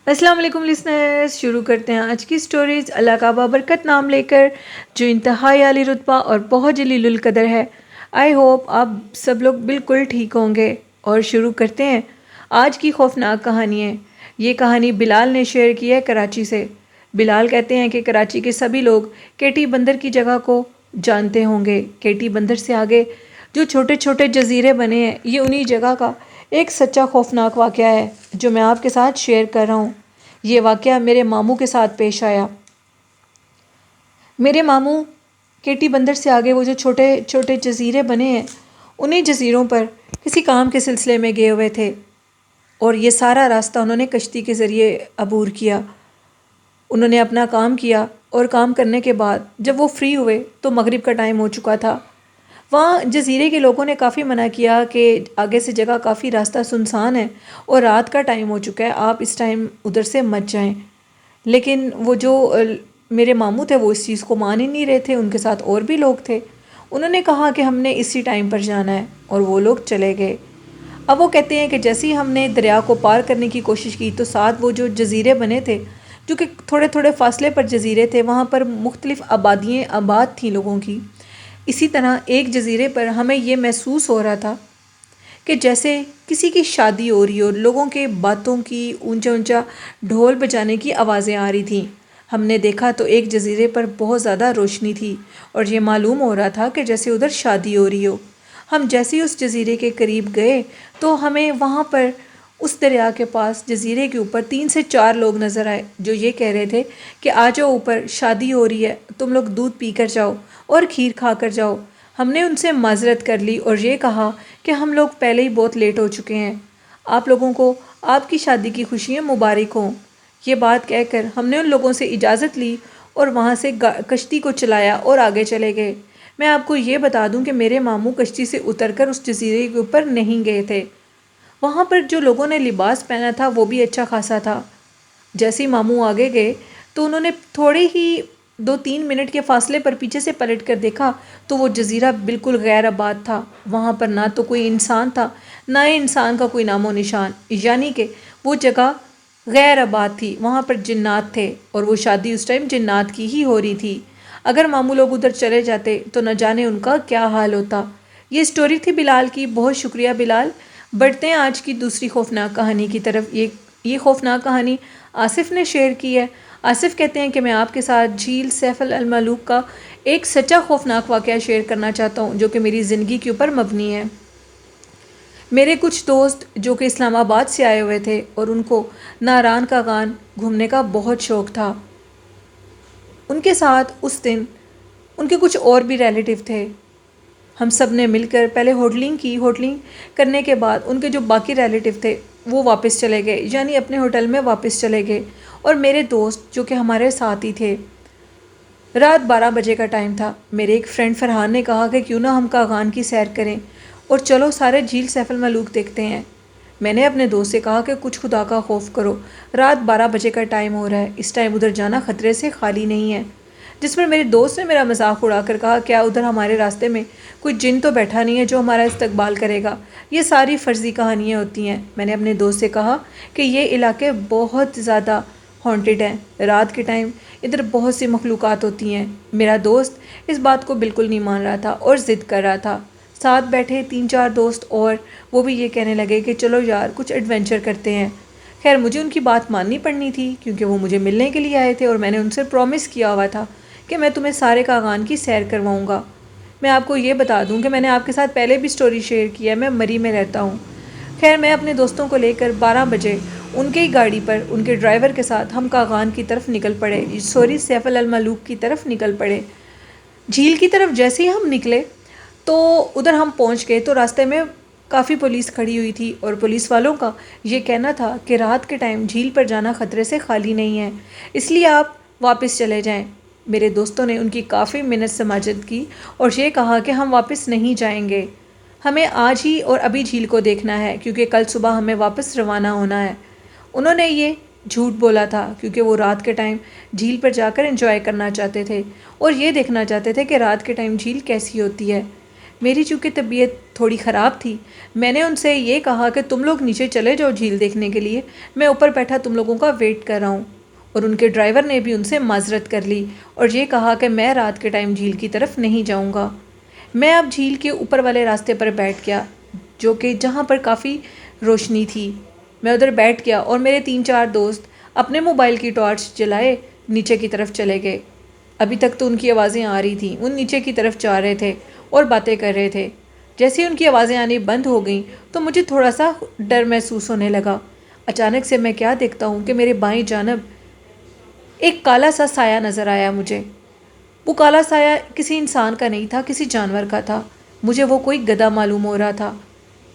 السلام علیکم لسنرز، شروع کرتے ہیں آج کی سٹوریز اللہ کا بابرکت نام لے کر جو انتہائی عالی رتبہ اور بہت جلیل القدر ہے۔ آئی ہوپ آپ سب لوگ بالکل ٹھیک ہوں گے اور شروع کرتے ہیں آج کی خوفناک کہانی ہے۔ یہ کہانی بلال نے شیئر کی ہے کراچی سے۔ بلال کہتے ہیں کہ کراچی کے سبھی لوگ کیٹی بندر کی جگہ کو جانتے ہوں گے۔ کیٹی بندر سے آگے جو چھوٹے چھوٹے جزیرے بنے ہیں، یہ انہی جگہ کا ایک سچا خوفناک واقعہ ہے جو میں آپ کے ساتھ شیئر کر رہا ہوں۔ یہ واقعہ میرے ماموں کے ساتھ پیش آیا۔ میرے ماموں کیٹی بندر سے آگے وہ جو چھوٹے چھوٹے جزیرے بنے ہیں، انہیں جزیروں پر کسی کام کے سلسلے میں گئے ہوئے تھے اور یہ سارا راستہ انہوں نے کشتی کے ذریعے عبور کیا۔ انہوں نے اپنا کام کیا اور کام کرنے کے بعد جب وہ فری ہوئے تو مغرب کا ٹائم ہو چکا تھا۔ وہاں جزیرے کے لوگوں نے کافی منع کیا کہ آگے سے جگہ کافی راستہ سنسان ہے اور رات کا ٹائم ہو چکا ہے، آپ اس ٹائم ادھر سے مت جائیں۔ لیکن وہ جو میرے ماموں تھے وہ اس چیز کو مان ہی نہیں رہے تھے، ان کے ساتھ اور بھی لوگ تھے۔ انہوں نے کہا کہ ہم نے اسی ٹائم پر جانا ہے اور وہ لوگ چلے گئے۔ اب وہ کہتے ہیں کہ جیسے ہی ہم نے دریا کو پار کرنے کی کوشش کی تو ساتھ وہ جو جزیرے بنے تھے، جو کہ تھوڑے تھوڑے فاصلے پر جزیرے تھے، وہاں پر مختلف آبادیاں آباد تھیں لوگوں کی۔ اسی طرح ایک جزیرے پر ہمیں یہ محسوس ہو رہا تھا کہ جیسے کسی کی شادی ہو رہی ہو، لوگوں کے باتوں کی اونچا اونچا ڈھول بجانے کی آوازیں آ رہی تھیں۔ ہم نے دیکھا تو ایک جزیرے پر بہت زیادہ روشنی تھی اور یہ معلوم ہو رہا تھا کہ جیسے ادھر شادی ہو رہی ہو۔ ہم جیسے ہی اس جزیرے کے قریب گئے تو ہمیں وہاں پر اس دریا کے پاس جزیرے کے اوپر 3 سے 4 لوگ نظر آئے جو یہ کہہ رہے تھے کہ آ جاؤ اوپر، شادی ہو رہی ہے، تم لوگ دودھ پی کر جاؤ اور کھیر کھا کر جاؤ۔ ہم نے ان سے معذرت کر لی اور یہ کہا کہ ہم لوگ پہلے ہی بہت لیٹ ہو چکے ہیں، آپ لوگوں کو آپ کی شادی کی خوشیاں مبارک ہوں۔ یہ بات کہہ کر ہم نے ان لوگوں سے اجازت لی اور وہاں سے کشتی کو چلایا اور آگے چلے گئے۔ میں آپ کو یہ بتا دوں کہ میرے ماموں کشتی سے اتر کر اس جزیرے کے اوپر نہیں گئے تھے۔ وہاں پر جو لوگوں نے لباس پہنا تھا وہ بھی اچھا خاصا تھا۔ جیسے ہی ماموں آگے گئے تو انہوں نے تھوڑے ہی 2-3 منٹ کے فاصلے پر پیچھے سے پلٹ کر دیکھا تو وہ جزیرہ بالکل غیر آباد تھا۔ وہاں پر نہ تو کوئی انسان تھا، نہ انسان کا کوئی نام و نشان، یعنی کہ وہ جگہ غیر آباد تھی۔ وہاں پر جنات تھے اور وہ شادی اس ٹائم جنات کی ہی ہو رہی تھی۔ اگر ماموں لوگ ادھر چلے جاتے تو نہ جانے ان کا کیا حال ہوتا۔ یہ سٹوری تھی بلال کی۔ بہت شکریہ بلال۔ بڑھتے ہیں آج کی دوسری خوفناک کہانی کی طرف۔ یہ خوفناک کہانی آصف نے شیئر کی ہے۔ آصف کہتے ہیں کہ میں آپ کے ساتھ جھیل سیف الملوک کا ایک سچا خوفناک واقعہ شیئر کرنا چاہتا ہوں جو کہ میری زندگی کے اوپر مبنی ہے۔ میرے کچھ دوست جو کہ اسلام آباد سے آئے ہوئے تھے اور ان کو ناران کا غان گھومنے کا بہت شوق تھا۔ ان کے ساتھ اس دن ان کے کچھ اور بھی ریلیٹیو تھے۔ ہم سب نے مل کر پہلے ہوٹلنگ کی۔ ہوٹلنگ کرنے کے بعد ان کے جو باقی ریلیٹیو تھے وہ واپس چلے گئے، یعنی اپنے ہوٹل میں واپس چلے گئے، اور میرے دوست جو کہ ہمارے ساتھ ہی تھے۔ رات 12 بجے کا ٹائم تھا۔ میرے ایک فرینڈ فرحان نے کہا کہ کیوں نہ ہم کاغان کی سیر کریں اور چلو سارے جھیل سیف الملوک دیکھتے ہیں۔ میں نے اپنے دوست سے کہا کہ کچھ خدا کا خوف کرو، رات 12 بجے کا ٹائم ہو رہا ہے، اس ٹائم ادھر جانا خطرے سے خالی نہیں ہے۔ جس پر میرے دوست نے میرا مذاق اڑا کر کہا کیا ادھر ہمارے راستے میں کوئی جن تو بیٹھا نہیں ہے جو ہمارا استقبال کرے گا؟ یہ ساری فرضی کہانیاں ہوتی ہیں۔ میں نے اپنے دوست سے کہا کہ یہ علاقے بہت زیادہ ہانٹڈ ہیں، رات کے ٹائم ادھر بہت سی مخلوقات ہوتی ہیں۔ میرا دوست اس بات کو بالکل نہیں مان رہا تھا اور ضد کر رہا تھا۔ ساتھ بیٹھے 3-4 دوست اور وہ بھی یہ کہنے لگے کہ چلو یار کچھ ایڈونچر کرتے ہیں۔ خیر مجھے ان کی بات ماننی پڑنی تھی کیونکہ وہ مجھے ملنے کے لیے آئے تھے اور میں نے ان سے پرومس کیا ہوا تھا کہ میں تمہیں سارے کاغان کی سیر کرواؤں گا۔ میں آپ کو یہ بتا دوں کہ میں نے آپ کے ساتھ پہلے بھی سٹوری شیئر کی ہے، میں مری میں رہتا ہوں۔ خیر میں اپنے دوستوں کو لے کر 12 بجے ان کی گاڑی پر ان کے ڈرائیور کے ساتھ ہم کاغان کی طرف نکل پڑے، سیف الملوک کی طرف نکل پڑے۔ جھیل کی طرف جیسے ہی ہم نکلے تو ادھر ہم پہنچ گئے تو راستے میں کافی پولیس کھڑی ہوئی تھی اور پولیس والوں کا یہ کہنا تھا کہ رات کے ٹائم جھیل پر جانا خطرے سے خالی نہیں ہے، اس لیے آپ واپس چلے جائیں۔ میرے دوستوں نے ان کی کافی منت سماجت کی اور یہ کہا کہ ہم واپس نہیں جائیں گے، ہمیں آج ہی اور ابھی جھیل کو دیکھنا ہے کیونکہ کل صبح ہمیں واپس روانہ ہونا ہے۔ انہوں نے یہ جھوٹ بولا تھا کیونکہ وہ رات کے ٹائم جھیل پر جا کر انجوائے کرنا چاہتے تھے اور یہ دیکھنا چاہتے تھے کہ رات کے ٹائم جھیل کیسی ہوتی ہے۔ میری چونکہ طبیعت تھوڑی خراب تھی، میں نے ان سے یہ کہا کہ تم لوگ نیچے چلے جاؤ جھیل دیکھنے کے لیے، میں اوپر بیٹھا تم لوگوں کا ویٹ کر رہا ہوں۔ اور ان کے ڈرائیور نے بھی ان سے معذرت کر لی اور یہ کہا کہ میں رات کے ٹائم جھیل کی طرف نہیں جاؤں گا۔ میں اب جھیل کے اوپر والے راستے پر بیٹھ گیا، جو کہ جہاں پر کافی روشنی تھی۔ میں ادھر بیٹھ گیا اور میرے 3-4 دوست اپنے موبائل کی ٹارچ جلائے نیچے کی طرف چلے گئے۔ ابھی تک تو ان کی آوازیں آ رہی تھیں، وہ نیچے کی طرف جا رہے تھے اور باتیں کر رہے تھے۔ جیسے ان کی آوازیں آنی بند ہو گئیں تو مجھے تھوڑا سا ڈر محسوس ہونے لگا۔ اچانک سے میں کیا دیکھتا ہوں کہ میرے بائیں جانب ایک کالا سا سایہ نظر آیا مجھے۔ وہ کالا سایہ کسی انسان کا نہیں تھا، کسی جانور کا تھا۔ مجھے وہ کوئی گدھا معلوم ہو رہا تھا،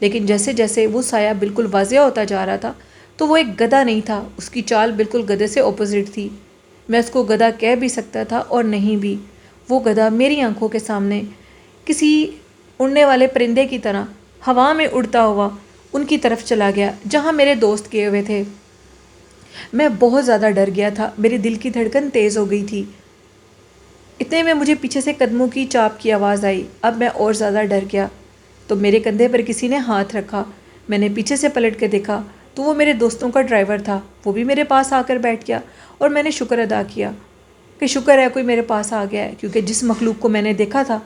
لیکن جیسے جیسے وہ سایہ بالکل واضح ہوتا جا رہا تھا تو وہ ایک گدھا نہیں تھا، اس کی چال بالکل گدھے سے اپوزٹ تھی۔ میں اس کو گدھا کہہ بھی سکتا تھا اور نہیں بھی۔ وہ گدھا میری آنکھوں کے سامنے کسی اڑنے والے پرندے کی طرح ہوا میں اڑتا ہوا ان کی طرف چلا گیا جہاں میرے دوست گئے ہوئے تھے۔ میں بہت زیادہ ڈر گیا تھا، میری دل کی دھڑکن تیز ہو گئی تھی۔ اتنے میں مجھے پیچھے سے قدموں کی چاپ کی آواز آئی۔ اب میں اور زیادہ ڈر گیا تو میرے کندھے پر کسی نے ہاتھ رکھا۔ میں نے پیچھے سے پلٹ کے دیکھا تو وہ میرے دوستوں کا ڈرائیور تھا۔ وہ بھی میرے پاس آ کر بیٹھ گیا اور میں نے شکر ادا کیا کہ شکر ہے کوئی میرے پاس آ گیا ہے، کیونکہ جس مخلوق کو میں نے دیکھا تھا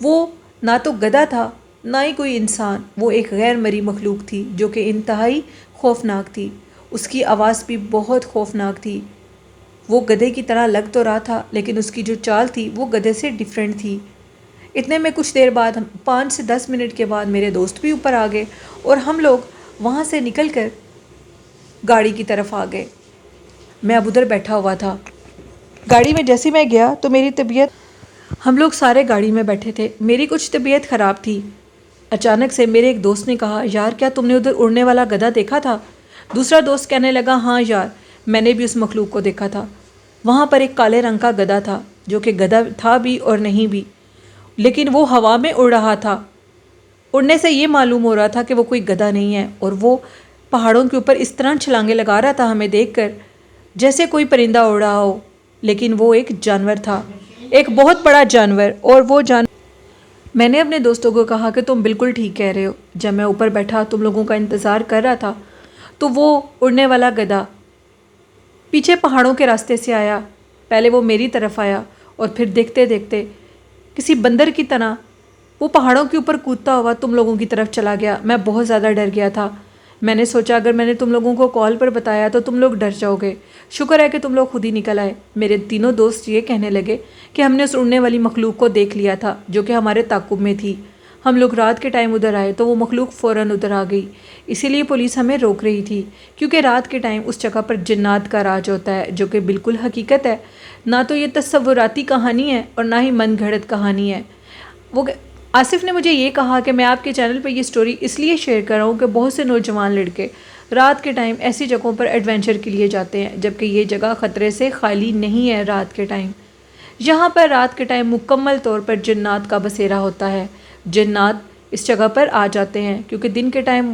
وہ نہ تو گدھا تھا نہ ہی کوئی انسان، وہ ایک غیر مری مخلوق تھی جو کہ انتہائی خوفناک تھی۔ اس کی آواز بھی بہت خوفناک تھی۔ وہ گدھے کی طرح لگ تو رہا تھا لیکن اس کی جو چال تھی وہ گدھے سے ڈیفرنٹ تھی۔ اتنے میں کچھ دیر بعد 5 سے 10 منٹ کے بعد میرے دوست بھی اوپر آ گئے اور ہم لوگ وہاں سے نکل کر گاڑی کی طرف آ گئے۔ میں اب ادھر بیٹھا ہوا تھا۔ گاڑی میں جیسے میں گیا تو میری طبیعت، ہم لوگ سارے گاڑی میں بیٹھے تھے، میری کچھ طبیعت خراب تھی۔ اچانک سے میرے ایک دوست نے کہا، یار کیا تم نے ادھر اڑنے والا گدھا دیکھا تھا؟ دوسرا دوست کہنے لگا، ہاں یار میں نے بھی اس مخلوق کو دیکھا تھا۔ وہاں پر ایک کالے رنگ کا گدھا تھا جو کہ گدھا تھا بھی اور نہیں بھی، لیکن وہ ہوا میں اڑ رہا تھا۔ اڑنے سے یہ معلوم ہو رہا تھا کہ وہ کوئی گدھا نہیں ہے، اور وہ پہاڑوں کے اوپر اس طرح چھلانگیں لگا رہا تھا ہمیں دیکھ کر جیسے کوئی پرندہ اڑ رہا ہو، لیکن وہ ایک جانور تھا، ایک بہت بڑا جانور۔ اور وہ جانور، میں نے اپنے دوستوں کو کہا کہ تم بالکل ٹھیک کہہ رہے ہو۔ جب میں اوپر بیٹھا تم لوگوں کا انتظار کر رہا تھا تو وہ اڑنے والا گدھا پیچھے پہاڑوں کے راستے سے آیا۔ پہلے وہ میری طرف آیا اور پھر دیکھتے دیکھتے کسی بندر کی طرح وہ پہاڑوں کے اوپر کودتا ہوا تم لوگوں کی طرف چلا گیا۔ میں بہت زیادہ ڈر گیا تھا۔ میں نے سوچا اگر میں نے تم لوگوں کو کال پر بتایا تو تم لوگ ڈر جاؤ گے۔ شکر ہے کہ تم لوگ خود ہی نکل آئے۔ میرے تینوں دوست یہ کہنے لگے کہ ہم نے اس اڑنے والی مخلوق کو دیکھ لیا تھا جو کہ ہمارے تعاقب میں تھی۔ ہم لوگ رات کے ٹائم ادھر آئے تو وہ مخلوق فوراً ادھر آ گئی، اسی لیے پولیس ہمیں روک رہی تھی، کیونکہ رات کے ٹائم اس جگہ پر جنات کا راج ہوتا ہے، جو کہ بالکل حقیقت ہے، نہ تو یہ تصوراتی کہانی ہے اور نہ ہی من گھڑت کہانی ہے۔ وہ آصف نے مجھے یہ کہا کہ میں آپ کے چینل پہ یہ سٹوری اس لیے شیئر کر رہا ہوں کہ بہت سے نوجوان لڑکے رات کے ٹائم ایسی جگہوں پر ایڈونچر کے لیے جاتے ہیں، جبکہ یہ جگہ خطرے سے خالی نہیں ہے۔ رات کے ٹائم یہاں پر رات کے ٹائم مکمل طور پر جنات کا بسیرا ہوتا ہے۔ جنات اس جگہ پر آ جاتے ہیں کیونکہ دن کے ٹائم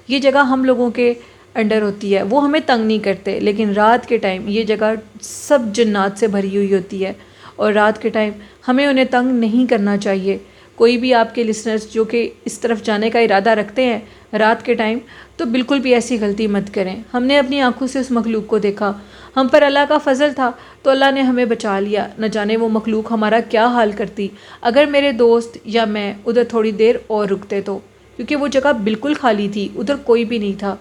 یہ جگہ ہم لوگوں کے انڈر ہوتی ہے، وہ ہمیں تنگ نہیں کرتے، لیکن رات کے ٹائم یہ جگہ سب جنات سے بھری ہوئی ہوتی ہے، اور رات کے ٹائم ہمیں انہیں تنگ نہیں کرنا چاہیے۔ کوئی بھی آپ کے لسنرز جو کہ اس طرف جانے کا ارادہ رکھتے ہیں رات کے ٹائم، تو بالکل بھی ایسی غلطی مت کریں۔ ہم نے اپنی آنکھوں سے اس مخلوق کو دیکھا، ہم پر اللہ کا فضل تھا تو اللہ نے ہمیں بچا لیا، نہ جانے وہ مخلوق ہمارا کیا حال کرتی اگر میرے دوست یا میں ادھر تھوڑی دیر اور رکتے تو، کیونکہ وہ جگہ بالکل خالی تھی، ادھر کوئی بھی نہیں تھا۔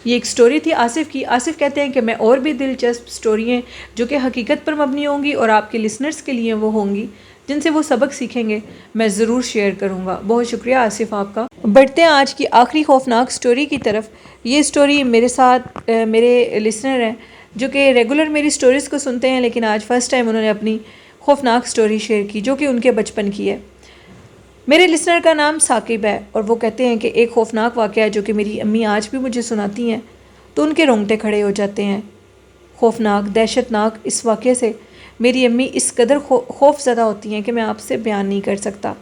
یہ ایک سٹوری تھی آصف کی۔ آصف کہتے ہیں کہ میں اور بھی دلچسپ سٹوریاں جو کہ حقیقت پر مبنی ہوں گی اور آپ کے لسنرز کے لیے وہ ہوں گی جن سے وہ سبق سیکھیں گے، میں ضرور شیئر کروں گا۔ بہت شکریہ آصف آپ کا۔ بڑھتے ہیں آج کی آخری خوفناک سٹوری کی طرف۔ یہ سٹوری میرے ساتھ میرے لسنر ہیں جو کہ ریگولر میری سٹوریز کو سنتے ہیں، لیکن آج فرسٹ ٹائم انہوں نے اپنی خوفناک سٹوری شیئر کی جو کہ ان کے بچپن کی ہے۔ میرے لسنر کا نام ثاقب ہے اور وہ کہتے ہیں کہ ایک خوفناک واقعہ ہے جو کہ میری امی آج بھی مجھے سناتی ہیں تو ان کے رونگٹے کھڑے ہو جاتے ہیں۔ خوفناک، دہشتناک اس واقعے سے میری امی اس قدر خوف زدہ ہوتی ہیں کہ میں آپ سے بیان نہیں کر سکتا۔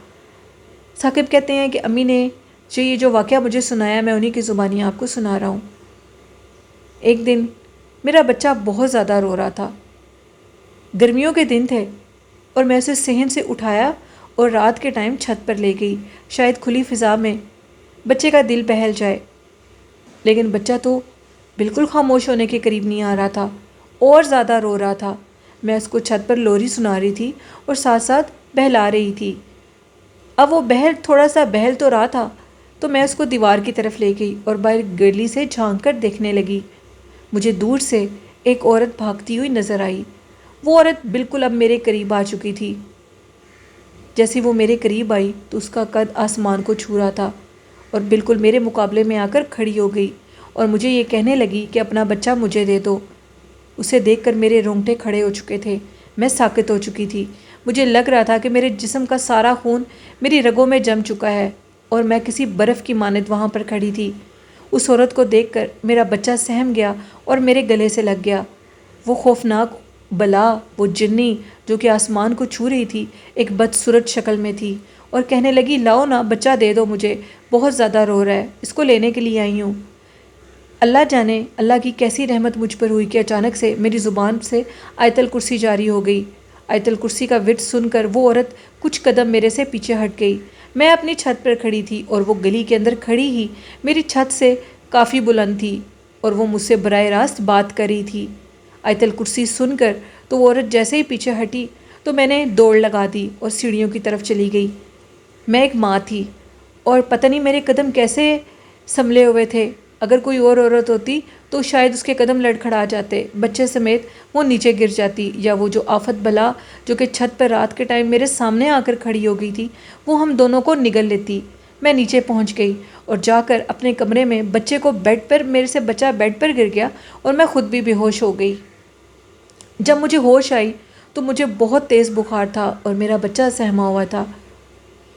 ثاقب کہتے ہیں کہ امی نے یہ جو واقعہ مجھے سنایا میں انہی کی زبانی آپ کو سنا رہا ہوں۔ ایک دن میرا بچہ بہت زیادہ رو رہا تھا۔ گرمیوں کے دن تھے اور میں اسے صحن سے اٹھایا اور رات کے ٹائم چھت پر لے گئی، شاید کھلی فضا میں بچے کا دل بہل جائے۔ لیکن بچہ تو بالکل خاموش ہونے کے قریب نہیں آ رہا تھا، اور زیادہ رو رہا تھا۔ میں اس کو چھت پر لوری سنا رہی تھی اور ساتھ ساتھ بہلا رہی تھی۔ اب وہ تھوڑا سا بہل تو رہا تھا، تو میں اس کو دیوار کی طرف لے گئی اور باہر گلی سے جھانک کر دیکھنے لگی۔ مجھے دور سے ایک عورت بھاگتی ہوئی نظر آئی۔ وہ عورت بالکل اب میرے قریب آ چکی تھی۔ جیسے وہ میرے قریب آئی تو اس کا قد آسمان کو چھو رہا تھا اور بالکل میرے مقابلے میں آ کر کھڑی ہو گئی اور مجھے یہ کہنے لگی کہ اپنا بچہ مجھے دے دو۔ اسے دیکھ کر میرے رونگٹے کھڑے ہو چکے تھے، میں ساکت ہو چکی تھی۔ مجھے لگ رہا تھا کہ میرے جسم کا سارا خون میری رگوں میں جم چکا ہے اور میں کسی برف کی مانند وہاں پر کھڑی تھی۔ اس عورت کو دیکھ کر میرا بچہ سہم گیا اور میرے گلے سے لگ گیا۔ وہ خوفناک بلا، وہ جنی جو کہ آسمان کو چھو رہی تھی، ایک بدصورت شکل میں تھی اور کہنے لگی، لاؤ نا، بچہ دے دو مجھے، بہت زیادہ رو رہا ہے، اس کو لینے کے لیے آئی ہوں۔ اللہ جانے اللہ کی کیسی رحمت مجھ پر ہوئی کہ اچانک سے میری زبان سے آیت الکرسی جاری ہو گئی۔ آیت الکرسی کا ورد سن کر وہ عورت کچھ قدم میرے سے پیچھے ہٹ گئی۔ میں اپنی چھت پر کھڑی تھی اور وہ گلی کے اندر کھڑی ہی میری چھت سے کافی بلند تھی اور وہ مجھ سے براہ راست بات کر رہی تھی۔ آیت الکرسی سن کر تو وہ عورت جیسے ہی پیچھے ہٹی تو میں نے دوڑ لگا دی اور سیڑھیوں کی طرف چلی گئی۔ میں ایک ماں تھی اور پتہ نہیں میرے قدم کیسے سنبھلے ہوئے تھے۔ اگر کوئی اور عورت ہوتی تو شاید اس کے قدم لڑکھڑا جاتے، بچے سمیت وہ نیچے گر جاتی، یا وہ جو آفت بلا جو کہ چھت پر رات کے ٹائم میرے سامنے آ کر کھڑی ہو گئی تھی، وہ ہم دونوں کو نگل لیتی۔ میں نیچے پہنچ گئی اور جا کر اپنے کمرے میں بچے کو میرے سے بچہ بیڈ پر گر گیا اور میں خود بھی بے ہوش ہو گئی۔ جب مجھے ہوش آئی تو مجھے بہت تیز بخار تھا اور میرا بچہ سہما ہوا تھا۔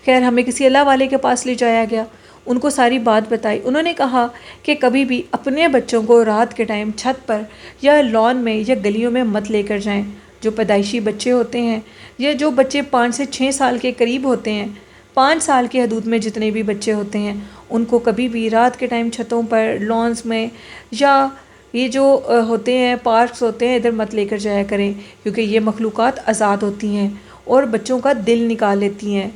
خیر، ہمیں کسی اللہ والے کے پاس لے جایا گیا، ان کو ساری بات بتائی۔ انہوں نے کہا کہ کبھی بھی اپنے بچوں کو رات کے ٹائم چھت پر یا لان میں یا گلیوں میں مت لے کر جائیں۔ جو پیدائشی بچے ہوتے ہیں یا جو بچے 5 سے 6 سال کے قریب ہوتے ہیں، 5 سال کی حدود میں جتنے بھی بچے ہوتے ہیں، ان کو کبھی بھی رات کے ٹائم چھتوں پر، لانس میں یا یہ جو ہوتے ہیں پارکس ہوتے ہیں، ادھر مت لے کر جایا کریں، کیونکہ یہ مخلوقات آزاد ہوتی ہیں اور بچوں کا دل نکال لیتی ہیں۔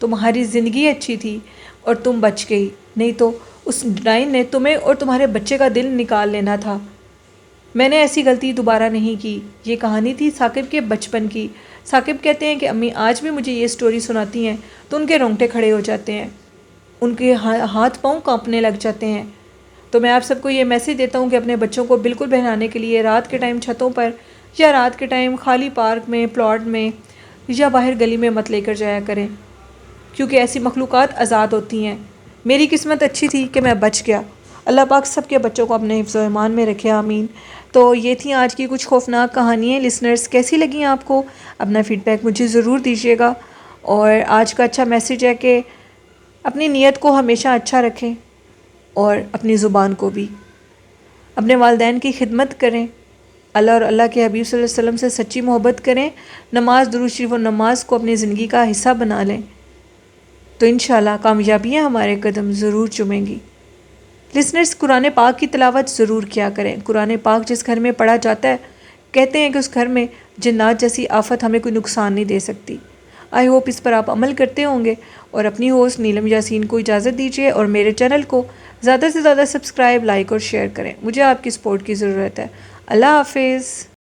تمہاری زندگی اچھی تھی اور تم بچ گئی، نہیں تو اس ڈائن نے تمہیں اور تمہارے بچے کا دل نکال لینا تھا۔ میں نے ایسی غلطی دوبارہ نہیں کی۔ یہ کہانی تھی ثاقب کے بچپن کی۔ ثاقب کہتے ہیں کہ امی آج بھی مجھے یہ سٹوری سناتی ہیں تو ان کے رونگٹے کھڑے ہو جاتے ہیں، ان کے ہاتھ پاؤں کانپنے لگ جاتے ہیں۔ تو میں آپ سب کو یہ میسیج دیتا ہوں کہ اپنے بچوں کو بالکل بہلانے کے لیے رات کے ٹائم چھتوں پر یا رات کے ٹائم خالی پارک میں، پلاٹ میں یا باہر گلی میں مت لے کر جایا کریں، کیونکہ ایسی مخلوقات آزاد ہوتی ہیں۔ میری قسمت اچھی تھی کہ میں بچ گیا۔ اللہ پاک سب کے بچوں کو اپنے حفظ و ایمان میں رکھے، آمین۔ تو یہ تھیں آج کی کچھ خوفناک کہانیاں۔ لسنرز کیسی لگیں آپ کو؟ اپنا فیڈ بیک مجھے ضرور دیجیے گا۔ اور آج کا اچھا میسیج ہے کہ اپنی نیت کو ہمیشہ اچھا رکھیں اور اپنی زبان کو بھی۔ اپنے والدین کی خدمت کریں، اللہ اور اللہ کے حبیب صلی اللہ علیہ وسلم سے سچی محبت کریں، نماز، درود شریف اور نماز کو اپنی زندگی کا حصہ بنا لیں، تو انشاءاللہ کامیابیاں ہمارے قدم ضرور چومیں گی۔ لسنرز، قرآن پاک کی تلاوت ضرور کیا کریں۔ قرآن پاک جس گھر میں پڑھا جاتا ہے، کہتے ہیں کہ اس گھر میں جنات جیسی آفت ہمیں کوئی نقصان نہیں دے سکتی۔ آئی ہوپ اس پر آپ عمل کرتے ہوں گے، اور اپنی ہوسٹ نیلم یاسین کو اجازت دیجیے اور میرے چینل کو زیادہ سے زیادہ سبسکرائب، لائک اور شیئر کریں۔ مجھے آپ کی سپورٹ کی ضرورت ہے۔ اللہ حافظ۔